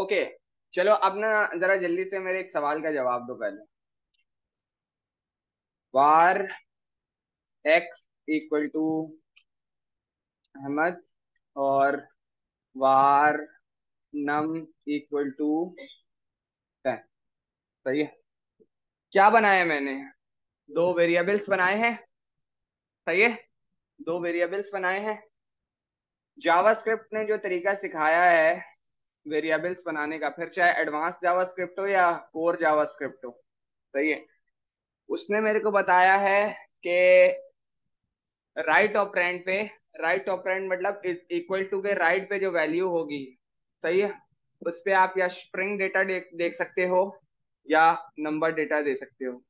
Okay, चलो अब ना जरा जल्दी से मेरे एक सवाल का जवाब दो पहले। वार एक्स इक्वल टू अहमद और वार नम इक्वल टू 10। सही है। क्या बनाया है मैंने? दो वेरिएबल्स बनाए हैं। सही है। दो वेरिएबल्स बनाए हैं। जावास्क्रिप्ट ने जो तरीका सिखाया है वेरिएबल्स बनाने का, फिर चाहे एडवांस जावास्क्रिप्ट हो या कोर जावास्क्रिप्ट हो, सही है, उसने मेरे को बताया है कि राइट ऑपरेंड पे, राइट ऑपरेंड मतलब इज इक्वल टू के राइट पे जो वैल्यू होगी, सही है, उस पे आप या स्ट्रिंग डेटा देख सकते हो या नंबर डेटा दे सकते हो।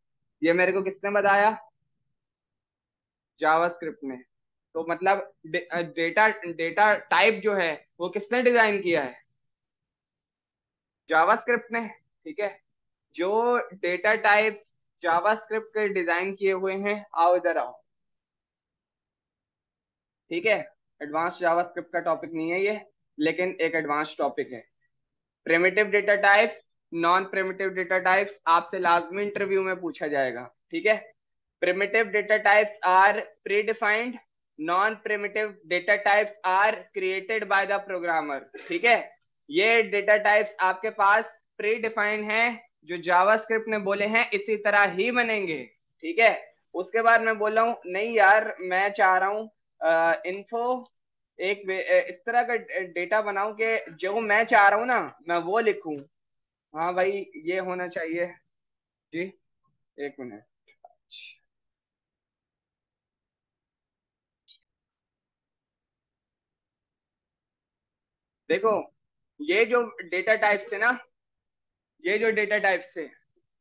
ये मेरे को किसने बताया? जावास्क्रिप्ट ने। तो मतलब डेटा डेटा टाइप जो है वो किसने डिजाइन किया है? जावास्क्रिप्ट ने। ठीक है। जो डेटा टाइप्स जावास्क्रिप्ट के डिजाइन किए हुए हैं, आओ इधर आओ। ठीक है। एडवांस जावास्क्रिप्ट का टॉपिक नहीं है ये, लेकिन एक एडवांस टॉपिक है। Primitive data types, non primitive data types आपसे लाजमी इंटरव्यू में पूछा जाएगा। ठीक है। Primitive data types are predefined, non primitive data types are created by the programmer. ठीक है। ये डेटा टाइप्स आपके पास प्री डिफाइंड हैं, जो जावास्क्रिप्ट ने बोले हैं इसी तरह ही बनेंगे। ठीक है। उसके बाद मैं बोल रहा हूँ नहीं यार, मैं चाह रहा हूँ इन्फो इस तरह का डेटा बनाऊं कि जो मैं चाह रहा हूँ ना मैं वो लिखूं। हाँ भाई, ये होना चाहिए। जी, एक मिनट। देखो, ये जो डेटा टाइप्स थे ना, ये जो डेटा टाइप्स थे,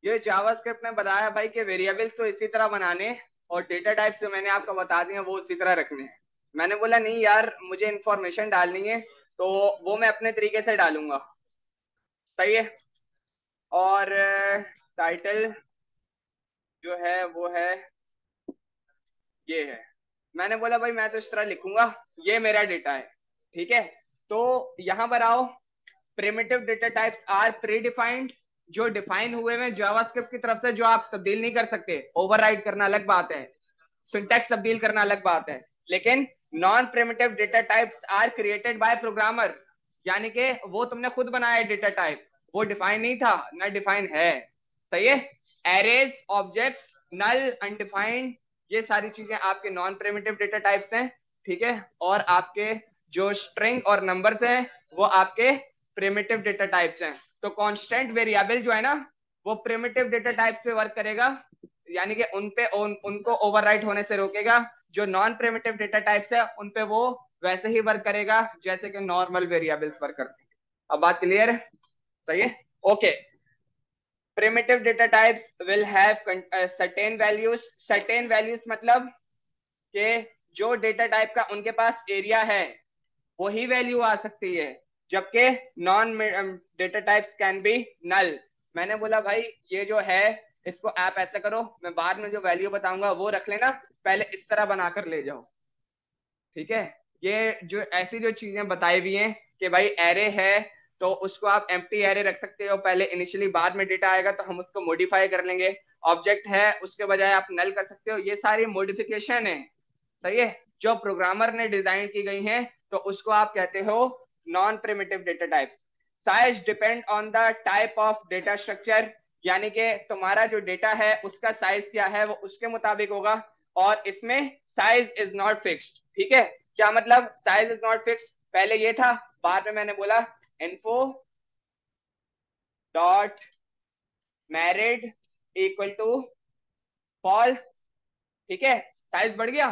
ये जावास्क्रिप्ट ने बताया भाई कि वेरिएबल्स तो इसी तरह बनाने, और डेटा टाइप्स जो मैंने आपको बता दिया वो उसी तरह रखने हैं। मैंने बोला नहीं यार, मुझे इंफॉर्मेशन डालनी है तो वो मैं अपने तरीके से डालूंगा। सही है। और टाइटल जो है वो है, ये है। मैंने बोला भाई मैं तो इस तरह लिखूंगा, ये मेरा डेटा है। ठीक है। तो यहां पर आओ। Primitive data types are predefined, जो डिफाइन हुए हैं जावास्क्रिप्ट की तरफ से, जो आप तब्दील नहीं कर सकते। ओवरराइड करना अलग बात है, सिंटैक्स तब्दील करना अलग बात है। लेकिन non primitive data types are created by programmer, यानी कि वो तुमने खुद बनाया डेटा टाइप, वो डिफाइन नहीं था ना डिफाइन है। सही है। एरेज, ऑब्जेक्ट्स, नल, अनडिफाइंड, ये सारी चीजें आपके नॉन प्रिमिटिव डेटा टाइप्स हैं। ठीक है। और आपके जो स्ट्रिंग और नंबर्स हैं वो आपके प्रिमिटिव डेटा टाइप्स हैं। तो कांस्टेंट वेरिएबल जो है ना, वो प्रिमिटिव डेटा टाइप्स पे वर्क करेगा, यानी कि उनको ओवरराइट होने से रोकेगा। जो नॉन प्रिमिटिव डेटा टाइप्स है उन पे वो वैसे ही वर्क करेगा जैसे कि नॉर्मल वेरिएबल्स वर्क करते हैं। अब बात क्लियर है? सही है। Okay. primitive data types will have certain values, certain values मतलब कि जो डेटा टाइप का उनके पास एरिया है वही वैल्यू आ सकती है, जबकि non data types can be null. मैंने बोला भाई ये जो है इसको आप ऐसा करो, मैं बाद में जो वैल्यू बताऊंगा वो रख लेना, पहले इस तरह बनाकर ले जाओ। ठीक है। ये जो ऐसी जो चीजें बताई हुई हैं कि भाई एरे है तो उसको आप एम्प्टी एरे रख सकते हो पहले इनिशियली, बाद में डेटा आएगा तो हम उसको मॉडिफाई कर लेंगे। ऑब्जेक्ट है उसके बजाय आप नल कर सकते हो, ये सारी मॉडिफिकेशन है। सही है। जो प्रोग्रामर ने डिजाइन की गई हैं तो उसको आप कहते हो non primitive data types. Size depend on the type of data structure, यानी कि तुम्हारा जो डेटा है उसका साइज क्या है वो उसके मुताबिक होगा। और इसमें साइज इज नॉट फिक्स्ड। ठीक है। क्या मतलब साइज इज नॉट फिक्स्ड? पहले ये था, बाद में मैंने बोला info dot married equal to false. ठीक है। साइज बढ़ गया,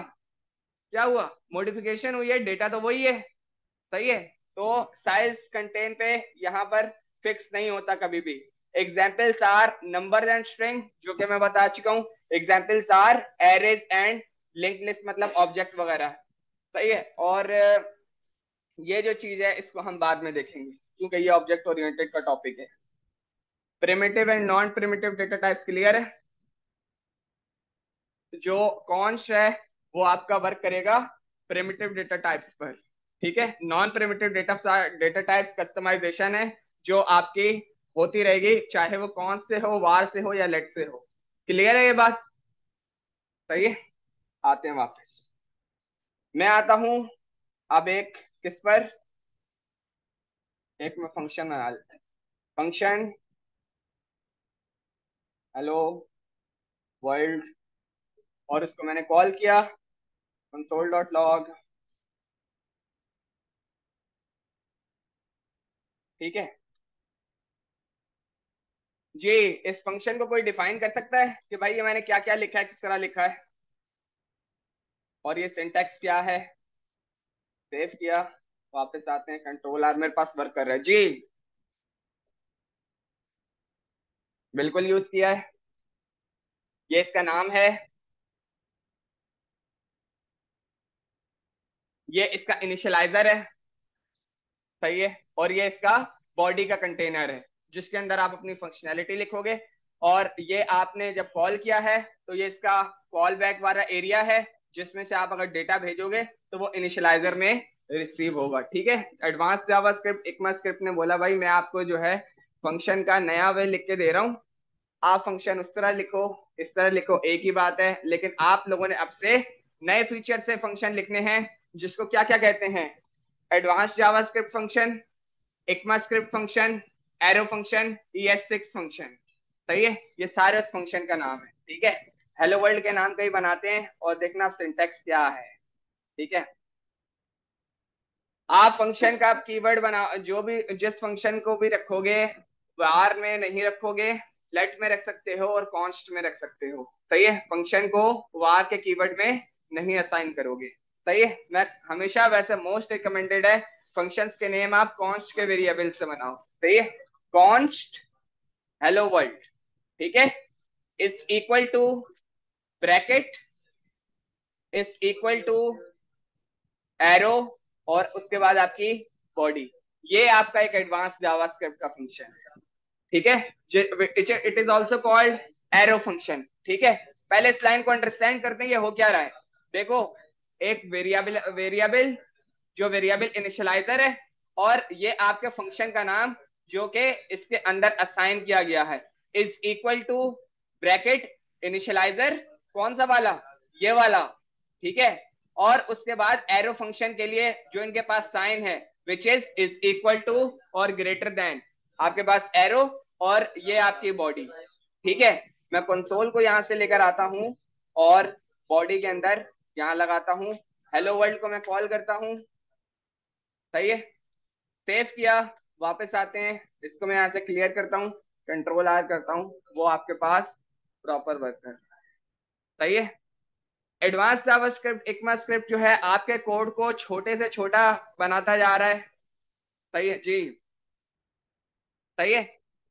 क्या हुआ? मॉडिफिकेशन हुई है, डेटा तो वही है। सही है। तो साइज कंटेन पे यहाँ पर फिक्स नहीं होता कभी भी। Examples are number and string, जो कि मैं बता चुका हूँ। Examples are arrays and link list, मतलब ऑब्जेक्ट वगैरह। सही है। और ये जो चीज है इसको हम बाद में देखेंगे क्योंकि ये ऑब्जेक्ट ओरिएंटेड का टॉपिक है। Primitive and non primitive data types clear है? जो कॉन्स है वो आपका वर्क करेगा प्रिमिटिव डेटा टाइप्स पर। ठीक है। Non primitive data data types customization है, जो आपकी होती रहेगी, चाहे वो कौन से हो, वार से हो या लेट से हो। क्लियर है ये बात? सही है। आते हैं वापस, मैं आता हूं अब एक किस पर, एक में फंक्शन बना लेते हैं। फंक्शन हेलो वर्ल्ड, और इसको मैंने कॉल किया कंसोल डॉट लॉग। ठीक है जी। इस फंक्शन को कोई डिफाइन कर सकता है कि भाई ये मैंने क्या क्या लिखा है, किस तरह लिखा है, और ये सिंटैक्स क्या है? सेव किया, वापस आते हैं, कंट्रोल आर मेरे पास वर्क कर रहा है जी। बिल्कुल यूज किया है। ये इसका नाम है, ये इसका इनिशियलाइजर है। सही है। और ये इसका बॉडी का कंटेनर है जिसके अंदर आप अपनी फंक्शनैलिटी लिखोगे। और ये आपने जब कॉल किया है तो ये इसका कॉल बैक वाला एरिया है जिसमें से आप अगर डेटा भेजोगे तो वो इनिशियलाइजर में रिसीव होगा। ठीक है। एडवांस जावास्क्रिप्ट इक्मास्क्रिप्ट ने बोला भाई मैं आपको जो है फंक्शन का नया वे लिख के दे रहा हूँ, आप फंक्शन उस तरह लिखो, इस तरह लिखो, एक ही बात है। लेकिन आप लोगों ने अब से नए फीचर से फंक्शन लिखने हैं जिसको क्या क्या कहते हैं, advance JavaScript function, ECMAScript function, arrow function, ES6 function. सही है। ये सारे उस फंक्शन का नाम है। ठीक है। हेलो वर्ल्ड के नाम का ही बनाते हैं और देखना आप सिंटैक्स क्या है। ठीक है। आप फंक्शन का आप कीवर्ड बना, जो भी जिस फंक्शन को भी रखोगे वार में नहीं रखोगे, लेट में रख सकते हो और कॉन्स्ट में रख सकते हो। सही है। फंक्शन को वार के कीवर्ड में नहीं असाइन करोगे। सही है। मैं हमेशा वैसे मोस्ट रिकमेंडेड है फंक्शंस के नेम आप कॉन्स्ट के वेरिएबल से बनाओ। सही है। कॉन्स्ट हेलो वर्ल्ड, ठीक है, is equal to bracket, is equal to arrow, और उसके बाद आपकी बॉडी। ये आपका एक एडवांस जावास्क्रिप्ट का फंक्शन है। ठीक है। It is also called arrow function. ठीक है। पहले इस लाइन को अंडरस्टैंड करते हैं ये हो क्या रहा है। देखो, एक वेरिएबल वेरिएबल जो वेरिएबल इनिशियलाइजर है, और ये आपके फंक्शन का नाम जो कि इसके अंदर असाइन किया गया है, is equal to bracket initialiser, कौन सा वाला, ये वाला। ठीक है। और उसके बाद एरो फंक्शन के लिए जो इनके पास साइन है विच इज इक्वल टू और ग्रेटर देन, आपके पास एरो और ये आपकी बॉडी। ठीक है। मैं कंसोल को यहां से लेकर आता हूं और बॉडी के अंदर यहां लगाता हूं, हेलो वर्ल्ड को मैं कॉल करता हूं। सही है। सेव किया, वापस आते हैं, इसको मैं यहाँ से क्लियर करता हूँ, कंट्रोल आर करता हूँ, वो आपके पास प्रॉपर वर्क कर रहा है। सही है। एडवांस जावास्क्रिप्ट इक्मास्क्रिप्ट जो है आपके कोड को छोटे से छोटा बनाता जा रहा है। सही है जी। सही है।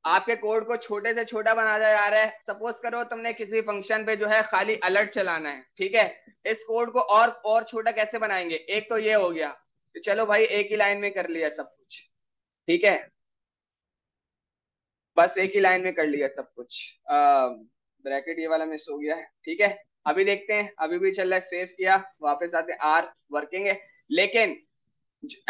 आपके कोड को छोटे से छोटा बनाया जा रहा है। सपोज करो तुमने किसी फंक्शन पे जो है खाली अलर्ट चलाना है। ठीक है। इस कोड को और छोटा कैसे बनाएंगे, एक तो ये हो गया तो चलो भाई एक ही लाइन में कर लिया सब कुछ। ठीक है। बस एक ही लाइन में कर लिया सब कुछ। ब्रैकेट ये वाला मिस हो गया है। ठीक है। अभी देखते हैं, अभी भी चल रहा है, सेव किया, वापस आते हैं, आर वर्किंग है। लेकिन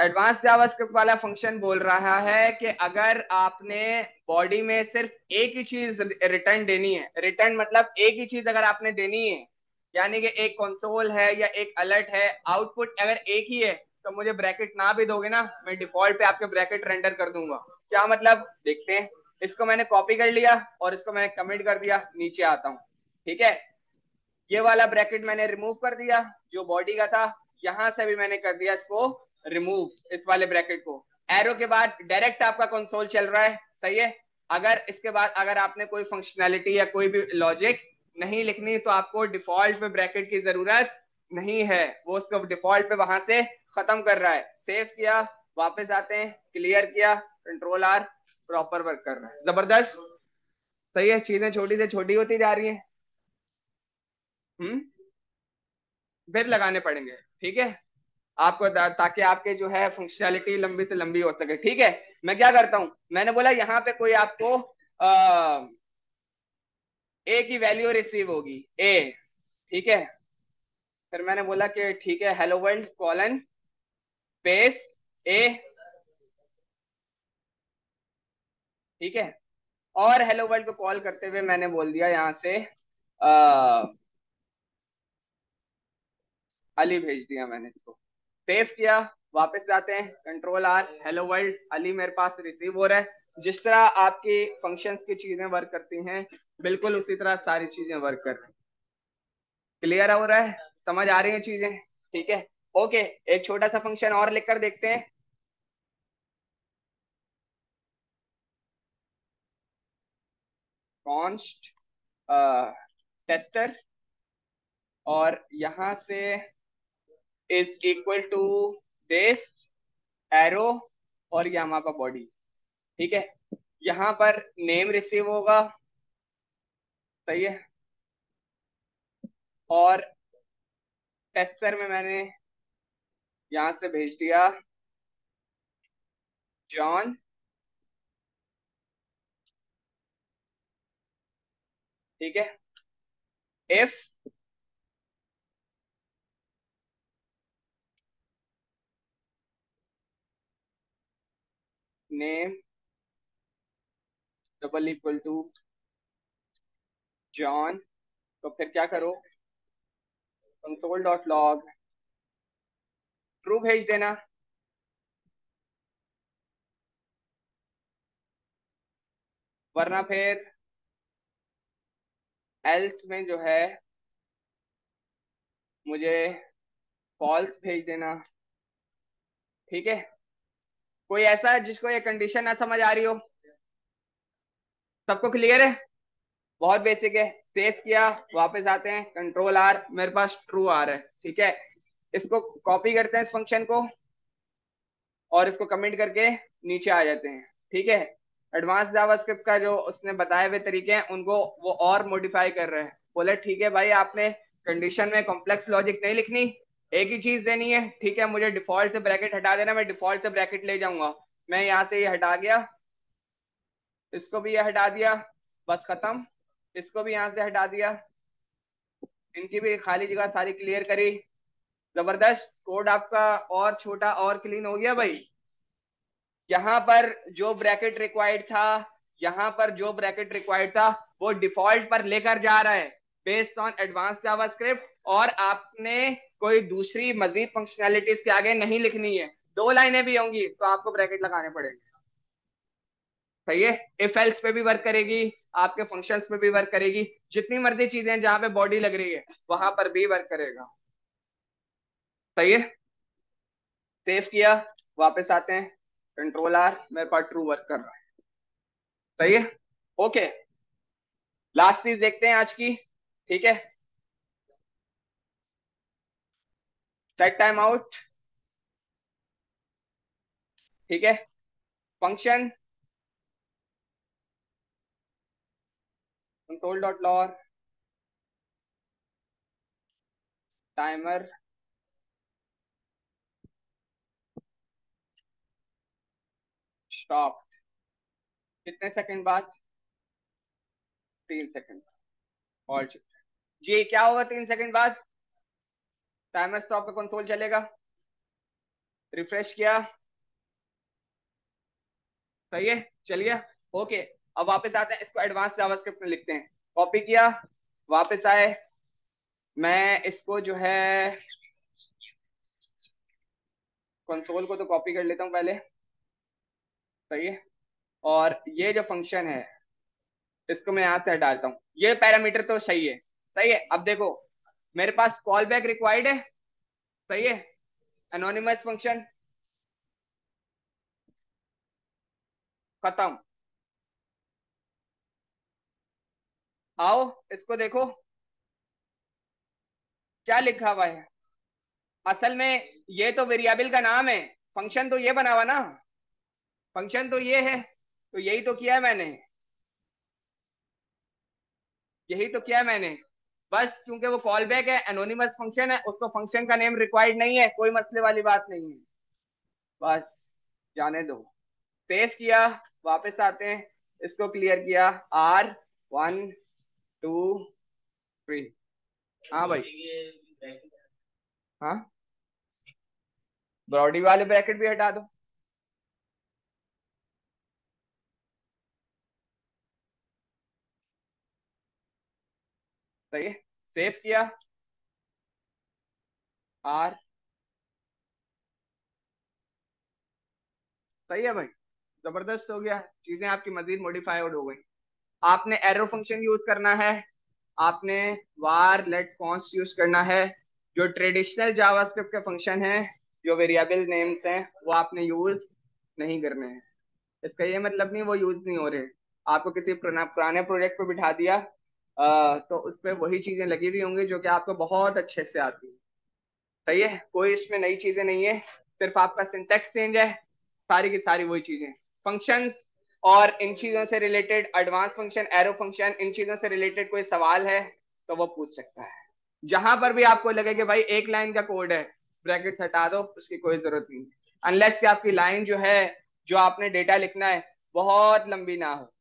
एडवांस जावास्क्रिप्ट वाला फंक्शन बोल रहा है कि अगर आपने बॉडी में सिर्फ एक ही चीज रिटर्न देनी है, रिटर्न मतलब एक ही चीज अगर आपने देनी है, यानी कि एक कंसोल है या एक अलर्ट है, आउटपुट अगर एक ही है, तो मुझे ब्रैकेट ना भी दोगे ना, मैं डिफॉल्ट पे आपके ब्रैकेट रेंडर कर दूंगा। क्या मतलब, देखते हैं। इसको मैंने कॉपी कर लिया और इसको मैंने कमिट कर दिया, नीचे आता हूँ। ठीक है। ये वाला ब्रैकेट मैंने रिमूव कर दिया जो बॉडी का था, यहां से भी मैंने कर दिया इसको रिमूव, इस वाले ब्रैकेट को। एरो के बाद डायरेक्ट आपका कंसोल चल रहा है। सही है। अगर इसके बाद अगर आपने कोई फंक्शनैलिटी या कोई भी लॉजिक नहीं लिखनी तो आपको डिफॉल्ट पे ब्रैकेट की जरूरत नहीं है, वो उसको डिफॉल्ट पे वहां से खत्म कर रहा है। सेव किया, वापस आते हैं, क्लियर किया, कंट्रोल आर, प्रॉपर वर्क कर रहा है, जबरदस्त। सही है। चीजें छोटी से छोटी होती जा रही हैं। हम्म। फिर लगाने पड़ेंगे। ठीक है। आपको ताकि आपके जो है फंक्शनैलिटी लंबी से लंबी हो सके। ठीक है। मैं क्या करता हूं, मैंने बोला यहाँ पे कोई आपको ए की वैल्यू रिसीव होगी, ए। ठीक है। फिर मैंने बोला कि ठीक है, हेलो वर्ल्ड कॉलन स्पेस ए, ठीक है। और हेलो वर्ल्ड को कॉल करते हुए मैंने बोल दिया यहाँ से आ, अली भेज दिया मैंने इसको, सेव किया। वापस जाते हैं, control R, hello world, Ali मेरे पास रिसीव हो रहा है। जिस तरह आपकी फंक्शंस की चीजें वर्क करती हैं बिल्कुल उसी तरह सारी चीजें वर्क कर रही हैं। क्लियर हो रहा है, समझ आ रही हैं चीजें? ठीक है, ओके। एक छोटा सा फंक्शन और लिखकर देखते हैं। कॉन्स्ट टेस्टर, और यहां से is equal to this arrow, और ये हमारा बॉडी। ठीक है, यहाँ पर नेम रिसीव होगा, सही है। और टेस्टर में मैंने यहाँ से भेज दिया जॉन। ठीक है, if name double equal to John, तो फिर क्या करो, कंसोल डॉट लॉग ट्रू भेज देना। वरना फिर एल्स में जो है मुझे फॉल्स भेज देना। ठीक है, कोई ऐसा है जिसको ये कंडीशन ना समझ आ रही हो? सबको क्लियर है? बहुत बेसिक है। सेव किया, वापस आते हैं, कंट्रोल आर, मेरे पास ट्रू आ रहा है। ठीक है, इसको कॉपी करते हैं इस फंक्शन को, और इसको कमेंट करके नीचे आ जाते हैं। ठीक है, एडवांस जावास्क्रिप्ट का जो उसने बताए हुए तरीके हैं उनको वो और मॉडिफाई कर रहे हैं। बोले ठीक है भाई, आपने कंडीशन में कॉम्प्लेक्स लॉजिक नहीं लिखनी, एक ही चीज देनी है। ठीक है, मुझे डिफॉल्ट से ब्रैकेट हटा देना, मैं डिफॉल्ट से ब्रैकेट ले जाऊंगा। मैं यहाँ से ये हटा गया, इसको भी ये हटा दिया, बस खत्म। इसको भी यहाँ से हटा दिया, इनकी भी खाली जगह सारी क्लियर करी। जबरदस्त, कोड आपका और छोटा और क्लीन हो गया भाई। यहाँ पर जो ब्रैकेट रिक्वायर्ड था, यहाँ पर जो ब्रैकेट रिक्वायर्ड था वो डिफॉल्ट पर लेकर जा रहा है बेस्ड ऑन एडवांस जावास्क्रिप्ट। और आपने कोई दूसरी मजीद फंक्शनैलिटीज के आगे नहीं लिखनी है। दो लाइनें भी होंगी तो आपको ब्रैकेट लगाने पड़ेंगे। सही है, इफ एल्स पे भी वर्क करेगी, आपके फंक्शंस पे भी वर्क करेगी, जितनी मर्जी चीजें जहां पे बॉडी लग रही है वहां पर भी वर्क करेगा। सही है, सेव किया, वापस आते हैं, कंट्रोल आर, मेरे पास ट्रू वर्क कर रहा है। सही है, ओके। लास्ट चीज देखते हैं आज की। ठीक है, सेट टाइम आउट। ठीक है, function console dot log timer stop, कितने सेकंड बाद? 3 सेकंड। और जी क्या होगा 3 सेकंड बाद? टाइमर स्टॉप का कंसोल चलेगा। रिफ्रेश किया, सही है, चलिए, ओके। अब वापस आते हैं, इसको एडवांस जावास्क्रिप्ट में लिखते हैं। कॉपी किया, वापस आए, मैं इसको जो है कंसोल को तो कॉपी कर लेता हूँ पहले। सही है, और ये जो फंक्शन है इसको मैं यहाँ से हटा देता हूँ। ये पैरामीटर तो सही है। सही है, अब देखो मेरे पास कॉल बैक रिक्वायर्ड है। सही है, एनोनिमस फंक्शन खत्म। आओ इसको देखो, क्या लिखा हुआ है? असल में ये तो वेरिएबल का नाम है, फंक्शन तो ये बना हुआ ना, फंक्शन तो ये है, तो यही तो किया है मैंने, यही तो किया है मैंने। बस क्योंकि वो कॉल बैक है, एनोनिमस फंक्शन है, उसको फंक्शन का नेम रिक्वायर्ड नहीं है, कोई मसले वाली बात नहीं है। बस जाने दो, सेव किया, वापस आते हैं, इसको क्लियर किया, R 1 2 3। हाँ भाई, हाँ, ब्रॉडी वाले ब्रैकेट भी हटा दो। सही है, सेव किया आर, सही है भाई, जबरदस्त हो गया, चीजें आपकी मजीद मॉडिफाई हो गई। आपने एरो फंक्शन यूज करना है, आपने वार लेट कॉन्स्ट यूज करना है। जो ट्रेडिशनल जावास्क्रिप्ट के फंक्शन है, जो वेरिएबल नेम्स हैं, वो आपने यूज नहीं करने हैं। इसका ये मतलब नहीं वो यूज नहीं हो रहे। आपको किसी पुराने प्रोजेक्ट पे बिठा दिया, तो उस पर वही चीजें लगी हुई होंगी जो कि आपको बहुत अच्छे से आती है। सही है, कोई इसमें नई चीजें नहीं है, सिर्फ आपका सिंटेक्स चेंज है, सारी की सारी वही चीजें। फंक्शंस और इन चीजों से related advance function, arrow function, इन चीजों से रिलेटेड कोई सवाल है तो वो पूछ सकता है। जहां पर भी आपको लगे कि भाई एक लाइन का कोड है, ब्रैकेट हटा दो, उसकी कोई जरूरत नहीं, अनलेस कि आपकी लाइन जो है, जो आपने डेटा लिखना है, बहुत लंबी ना हो।